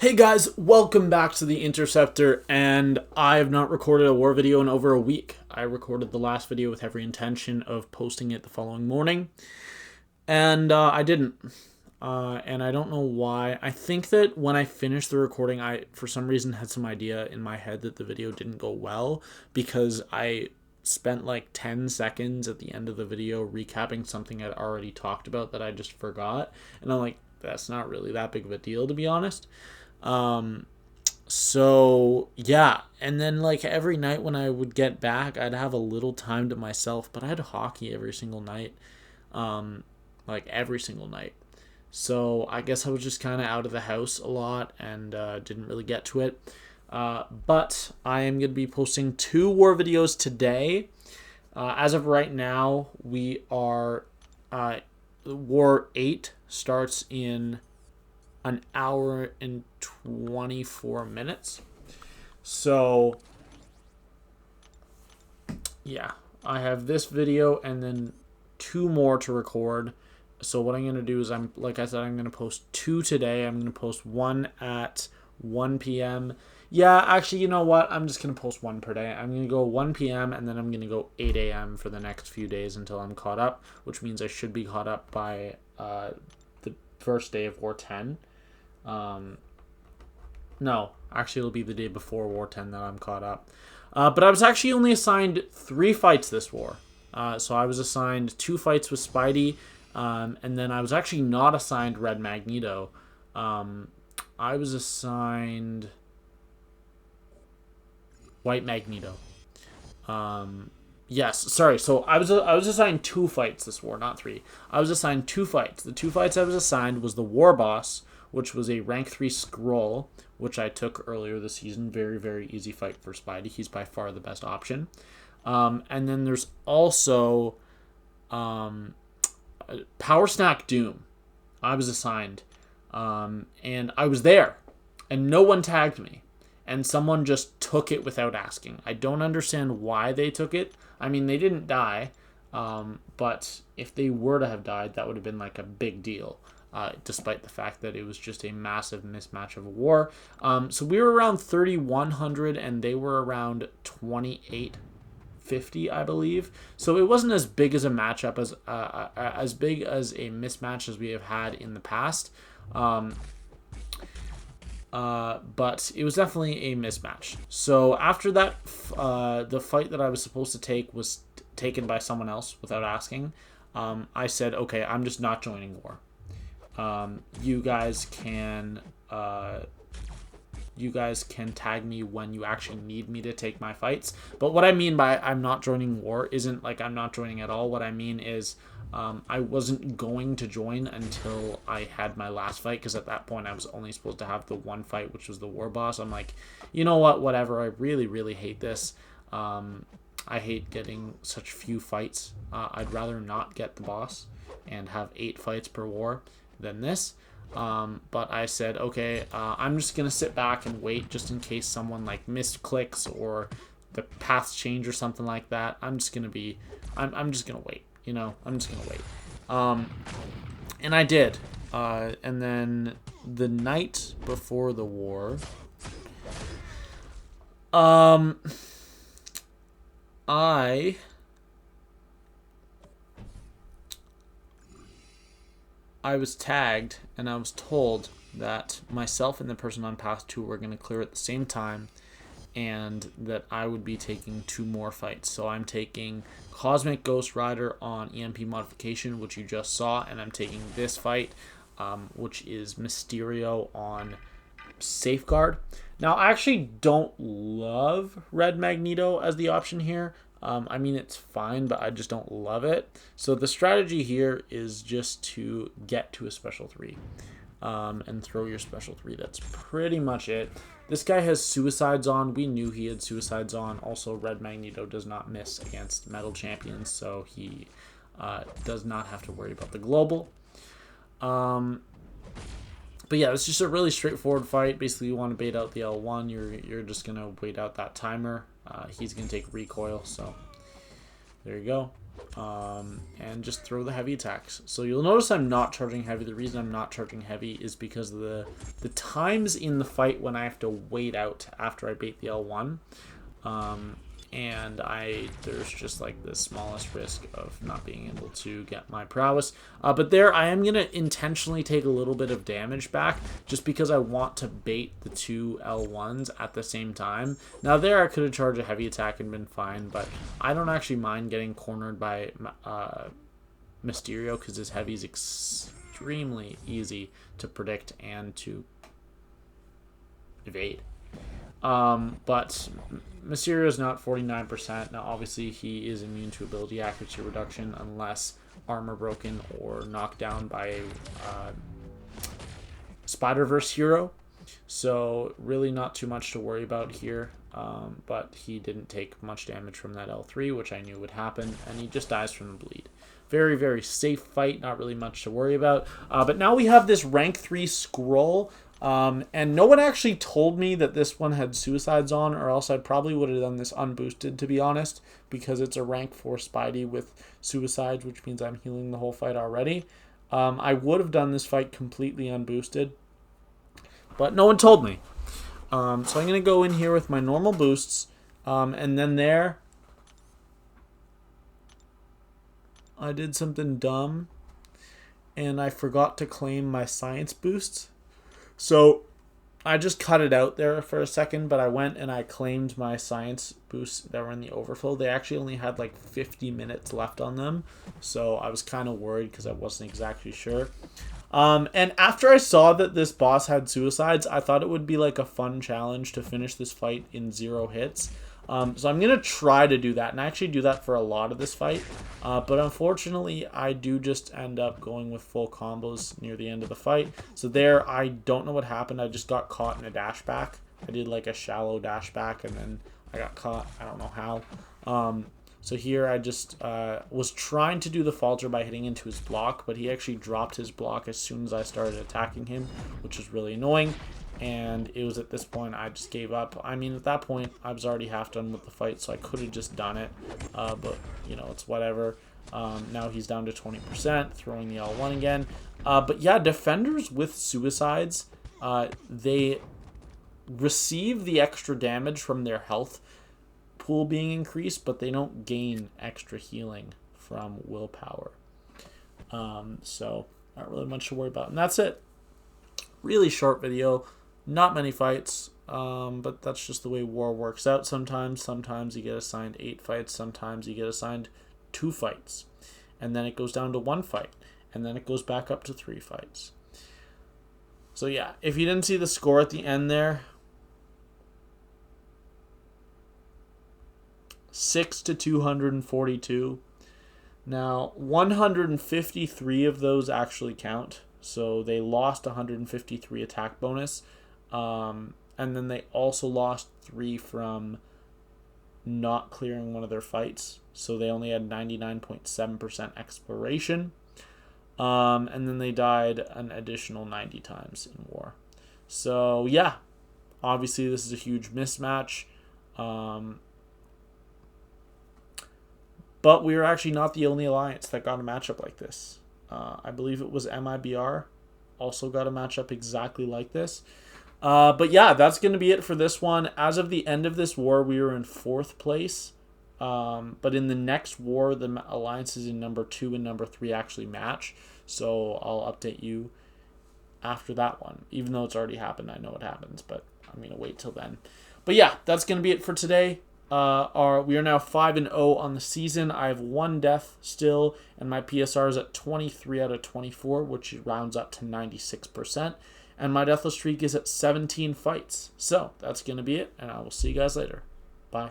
Hey guys, welcome back to the Interceptor, and I have not recorded a war video in over a week. I recorded the last video with every intention of posting it the following morning, and I didn't. And I don't know why. I think that when I finished the recording, I, for some reason, had some idea in my head that the video didn't go well, because I spent like 10 seconds at the end of the video recapping something I'd already talked about that I just forgot, and I'm like, that's not really that big of a deal, to be honest. So yeah, and then like every night when I would get back, I'd have a little time to myself, but I had hockey every single night, like every single night. So I guess I was just kind of out of the house a lot and didn't really get to it. But I am going to be posting 2 war videos today. As of right now, we are War 8 starts in an hour and 24 minutes. So yeah, I have this video and then 2 more to record. So what I'm going to do is, like I said, I'm going to post 2 today. I'm going to post one at 1 p.m. Yeah, actually, you know what? I'm just going to post 1 per day. I'm going to go 1 p.m. and then I'm going to go 8 a.m. for the next few days until I'm caught up, which means I should be caught up by the first day of War 10. No, actually it'll be the day before War 10 that I'm caught up. But I was actually only assigned 3 fights this war. So I was assigned 2 fights with Spidey, and then I was actually not assigned Red Magneto. I was assigned White Magneto. Yes, sorry. So I was assigned 2 fights this war, not 3. I was assigned 2 fights. The 2 fights I was assigned was the War Boss, which was a rank 3 Skrull, which I took earlier this season. Very, very easy fight for Spidey. He's by far the best option. And then there's also Power Snack Doom. I was assigned. And I was there. And no one tagged me. And someone just took it without asking. I don't understand why they took it. I mean, they didn't die. But if they were to have died, that would have been like a big deal. Despite the fact that it was just a massive mismatch of a war. So we were around 3,100 and they were around 2,850, I believe. So it wasn't as big as a matchup as big as a mismatch as we have had in the past. But it was definitely a mismatch. So after that, the fight that I was supposed to take was taken by someone else without asking. I said, okay, I'm just not joining war. You guys can tag me when you actually need me to take my fights. But what I mean by I'm not joining war isn't like I'm not joining at all. What I mean is I wasn't going to join until I had my last fight, because at that point I was only supposed to have the 1 fight, which was the War Boss. I'm like, you know what, whatever. I really, really hate this. I hate getting such few fights. I'd rather not get the boss and have 8 fights per war than this. But I said, okay, I'm just gonna sit back and wait just in case someone like missed clicks or the paths change or something like that. I'm just gonna wait, I'm just gonna wait. And I did. And then the night before the war, I was tagged and I was told that myself and the person on path 2 were going to clear at the same time, and that I would be taking 2 more fights. So I'm taking Cosmic Ghost Rider on EMP modification, which you just saw, and I'm taking this fight, which is Mysterio on Safeguard. Now, I actually don't love Red Magneto as the option here. I mean, it's fine, but I just don't love it. So the strategy here is just to get to a special 3 and throw your special 3. That's pretty much it. This guy has suicides on. We knew he had suicides on. Also, Red Magneto does not miss against metal champions, so he does not have to worry about the global. But yeah, it's just a really straightforward fight. Basically, you want to bait out the L1. You're just going to wait out that timer. He's going to take recoil, so there you go. and just throw the heavy attacks. So you'll notice I'm not charging heavy. The reason I'm not charging heavy is because of the times in the fight when I have to wait out after I bait the L1. And there's just like the smallest risk of not being able to get my prowess. But there, I am going to intentionally take a little bit of damage back just because I want to bait the two L1s at the same time. Now there, I could have charged a heavy attack and been fine, but I don't actually mind getting cornered by Mysterio because his heavy is extremely easy to predict and to evade. But Mysterio is not 49%. Now, obviously, he is immune to ability accuracy reduction unless armor broken or knocked down by a Spider-Verse hero. So, really not too much to worry about here. But he didn't take much damage from that L3, which I knew would happen, and he just dies from the bleed. Very, very safe fight. Not really much to worry about. But now we have this rank 3 Skrull. And no one actually told me that this one had suicides on, or else I probably would have done this unboosted, to be honest, because it's a rank 4 Spidey with suicides, which means I'm healing the whole fight already. I would have done this fight completely unboosted, but no one told me. So I'm going to go in here with my normal boosts, and then there, I did something dumb, and I forgot to claim my science boosts. So I just cut it out there for a second, but I went and I claimed my science boosts that were in the overflow. They actually only had like 50 minutes left on them, so I was kind of worried because I wasn't exactly sure. And after I saw that this boss had suicides, I thought it would be like a fun challenge to finish this fight in 0 hits. So I'm going to try to do that, and I actually do that for a lot of this fight. But unfortunately, I do just end up going with full combos near the end of the fight. So there, I don't know what happened. I just got caught in a dash back. I did like a shallow dash back, and then I got caught. I don't know how. So here I just was trying to do the falter by hitting into his block, but he actually dropped his block as soon as I started attacking him, which is really annoying. And it was at this point I just gave up. I mean, at that point, I was already half done with the fight, so I could have just done it. But, you know, it's whatever. Now he's down to 20%, throwing the L1 again. But yeah, defenders with suicides, they receive the extra damage from their health pool being increased, but they don't gain extra healing from willpower. So not really much to worry about. And that's it. Really short video. Not many fights, but that's just the way war works out sometimes. Sometimes you get assigned 8 fights. Sometimes you get assigned 2 fights. And then it goes down to 1 fight. And then it goes back up to 3 fights. So yeah, if you didn't see the score at the end there, 6 to 242. Now, 153 of those actually count. So they lost 153 attack bonus. And then they also lost 3 from not clearing one of their fights. So they only had 99.7% exploration. And then they died an additional 90 times in war. So yeah, obviously this is a huge mismatch. But we are actually not the only alliance that got a matchup like this. I believe it was MIBR also got a matchup exactly like this. But yeah, that's going to be it for this one. As of the end of this war, we were in 4th place. But in the next war, the alliances in number 2 and number 3 actually match. So I'll update you after that one. Even though it's already happened, I know what happens. But I'm going to wait till then. But yeah, that's going to be it for today. We are now 5-0 on the season. I have 1 death still, and my PSR is at 23 out of 24, which rounds up to 96%. And my deathless streak is at 17 fights. So that's going to be it, and I will see you guys later. Bye.